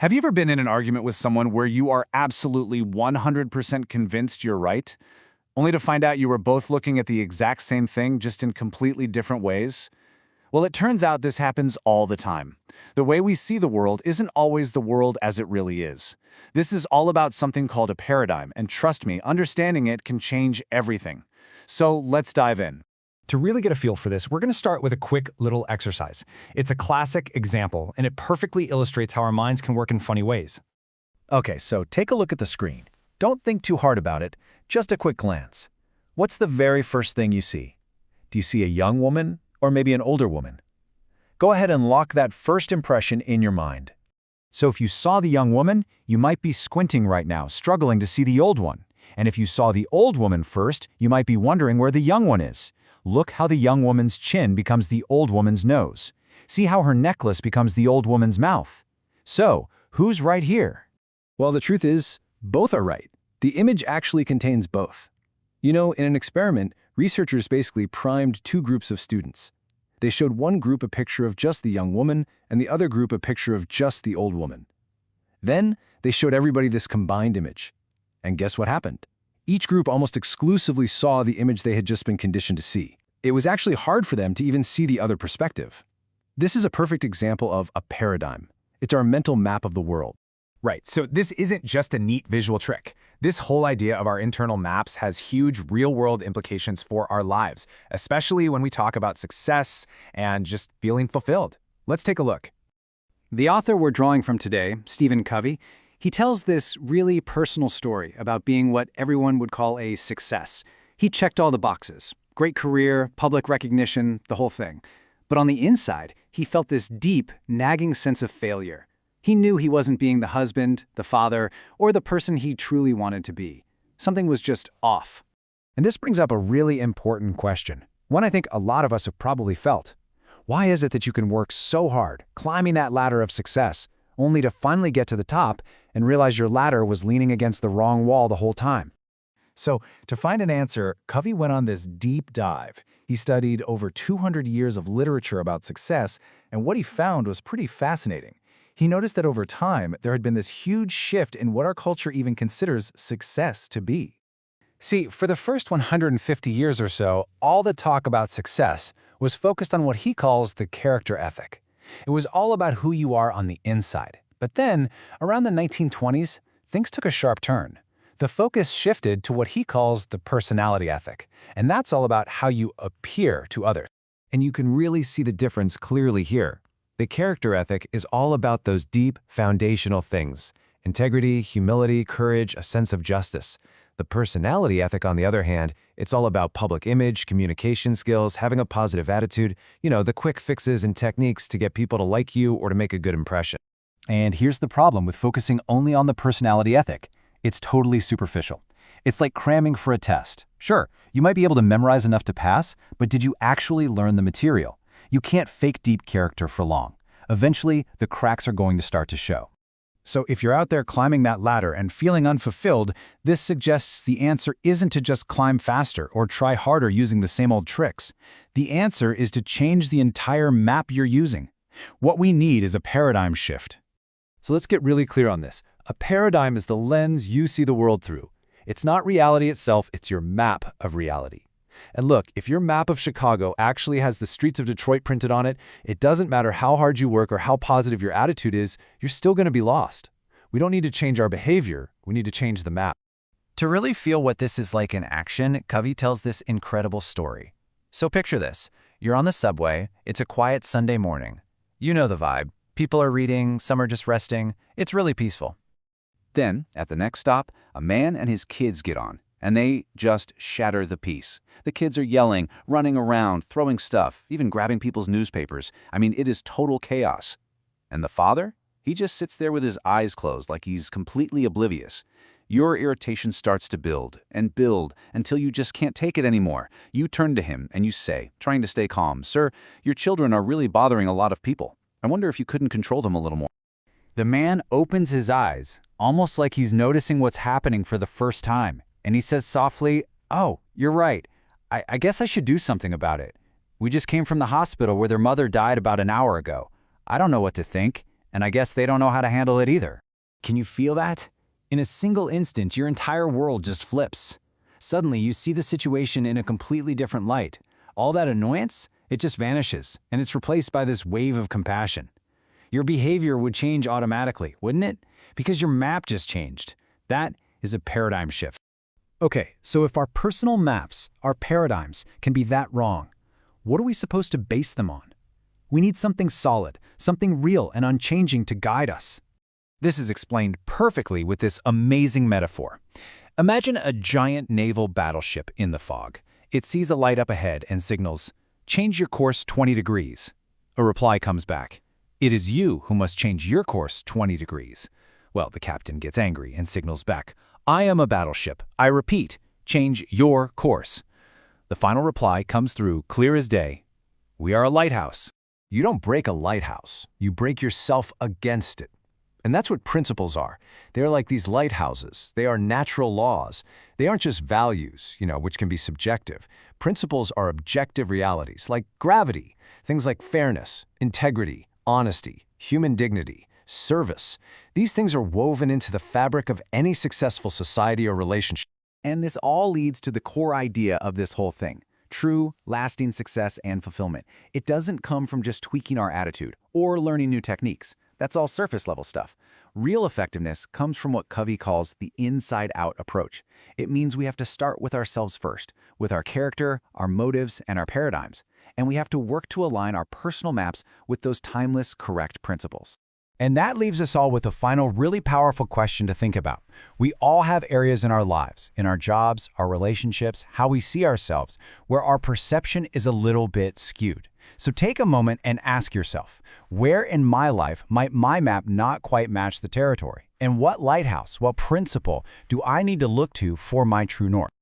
Have you ever been in an argument with someone where you are absolutely 100% convinced you're right, only to find out you were both looking at the exact same thing just in completely different ways? Well, it turns out this happens all the time. The way we see the world isn't always the world as it really is. This is all about something called a paradigm, and trust me, understanding it can change everything. So let's dive in. To really get a feel for this, we're going to start with a quick little exercise. It's a classic example, and it perfectly illustrates how our minds can work in funny ways. Okay, so take a look at the screen. Don't think too hard about it, just a quick glance. What's the very first thing you see? Do you see a young woman or maybe an older woman? Go ahead and lock that first impression in your mind. So if you saw the young woman, you might be squinting right now, struggling to see the old one. And if you saw the old woman first, you might be wondering where the young one is. Look how the young woman's chin becomes the old woman's nose. See how her necklace becomes the old woman's mouth. So, who's right here? Well, the truth is, both are right. The image actually contains both. You know, in an experiment, researchers basically primed two groups of students. They showed one group a picture of just the young woman and the other group a picture of just the old woman. Then, they showed everybody this combined image. And guess what happened? Each group almost exclusively saw the image they had just been conditioned to see. It was actually hard for them to even see the other perspective. This is a perfect example of a paradigm. It's our mental map of the world. Right, so this isn't just a neat visual trick. This whole idea of our internal maps has huge real-world implications for our lives, especially when we talk about success and just feeling fulfilled. Let's take a look. The author we're drawing from today, Stephen Covey, he tells this really personal story about being what everyone would call a success. He checked all the boxes. Great career, public recognition, the whole thing. But on the inside, he felt this deep, nagging sense of failure. He knew he wasn't being the husband, the father, or the person he truly wanted to be. Something was just off. And this brings up a really important question, one I think a lot of us have probably felt. Why is it that you can work so hard, climbing that ladder of success, only to finally get to the top and realize your ladder was leaning against the wrong wall the whole time? So, to find an answer, Covey went on this deep dive. He studied over 200 years of literature about success, and what he found was pretty fascinating. He noticed that over time, there had been this huge shift in what our culture even considers success to be. See, for the first 150 years or so, all the talk about success was focused on what he calls the character ethic. It was all about who you are on the inside. But then, around the 1920s, things took a sharp turn. The focus shifted to what he calls the personality ethic, and that's all about how you appear to others. And you can really see the difference clearly here. The character ethic is all about those deep, foundational things: integrity, humility, courage, a sense of justice. The personality ethic, on the other hand, it's all about public image, communication skills, having a positive attitude, the quick fixes and techniques to get people to like you or to make a good impression. And here's the problem with focusing only on the personality ethic. It's totally superficial. It's like cramming for a test. Sure, you might be able to memorize enough to pass, but did you actually learn the material? You can't fake deep character for long. Eventually, the cracks are going to start to show. So if you're out there climbing that ladder and feeling unfulfilled, this suggests the answer isn't to just climb faster or try harder using the same old tricks. The answer is to change the entire map you're using. What we need is a paradigm shift. So let's get really clear on this. A paradigm is the lens you see the world through. It's not reality itself, it's your map of reality. And look, if your map of Chicago actually has the streets of Detroit printed on it, it doesn't matter how hard you work or how positive your attitude is, you're still going to be lost. We don't need to change our behavior, we need to change the map. To really feel what this is like in action, Covey tells this incredible story. So picture this. You're on the subway, it's a quiet Sunday morning. You know the vibe. People are reading, some are just resting. It's really peaceful. Then, at the next stop, a man and his kids get on, and they just shatter the peace. The kids are yelling, running around, throwing stuff, even grabbing people's newspapers. I mean, it is total chaos. And the father? He just sits there with his eyes closed like he's completely oblivious. Your irritation starts to build and build until you just can't take it anymore. You turn to him and you say, trying to stay calm, "Sir, your children are really bothering a lot of people. I wonder if you couldn't control them a little more." The man opens his eyes, almost like he's noticing what's happening for the first time, and he says softly, "Oh, you're right. I guess I should do something about it. We just came from the hospital where their mother died about an hour ago. I don't know what to think, and I guess they don't know how to handle it either. Can you feel that? In a single instant, your entire world just flips. Suddenly, you see the situation in a completely different light. All that annoyance, it just vanishes, and it's replaced by this wave of compassion. Your behavior would change automatically, wouldn't it? Because your map just changed. That is a paradigm shift. Okay, so if our personal maps, our paradigms, can be that wrong, what are we supposed to base them on? We need something solid, something real and unchanging to guide us. This is explained perfectly with this amazing metaphor. Imagine a giant naval battleship in the fog. It sees a light up ahead and signals, "Change your course 20 degrees." A reply comes back, "It is you who must change your course 20 degrees." Well, the captain gets angry and signals back, "I am a battleship. I repeat, change your course." The final reply comes through clear as day. "We are a lighthouse." You don't break a lighthouse. You break yourself against it. And that's what principles are. They're like these lighthouses. They are natural laws. They aren't just values, which can be subjective. Principles are objective realities, like gravity, things like fairness, integrity, honesty, human dignity, service. These things are woven into the fabric of any successful society or relationship. And this all leads to the core idea of this whole thing. True, lasting success and fulfillment. It doesn't come from just tweaking our attitude or learning new techniques. That's all surface-level stuff. Real effectiveness comes from what Covey calls the inside-out approach. It means we have to start with ourselves first, with our character, our motives, and our paradigms. And we have to work to align our personal maps with those timeless, correct principles. And that leaves us all with a final really powerful question to think about. We all have areas in our lives, in our jobs, our relationships, how we see ourselves, where our perception is a little bit skewed. So take a moment and ask yourself, where in my life might my map not quite match the territory? And what lighthouse, what principle do I need to look to for my true north?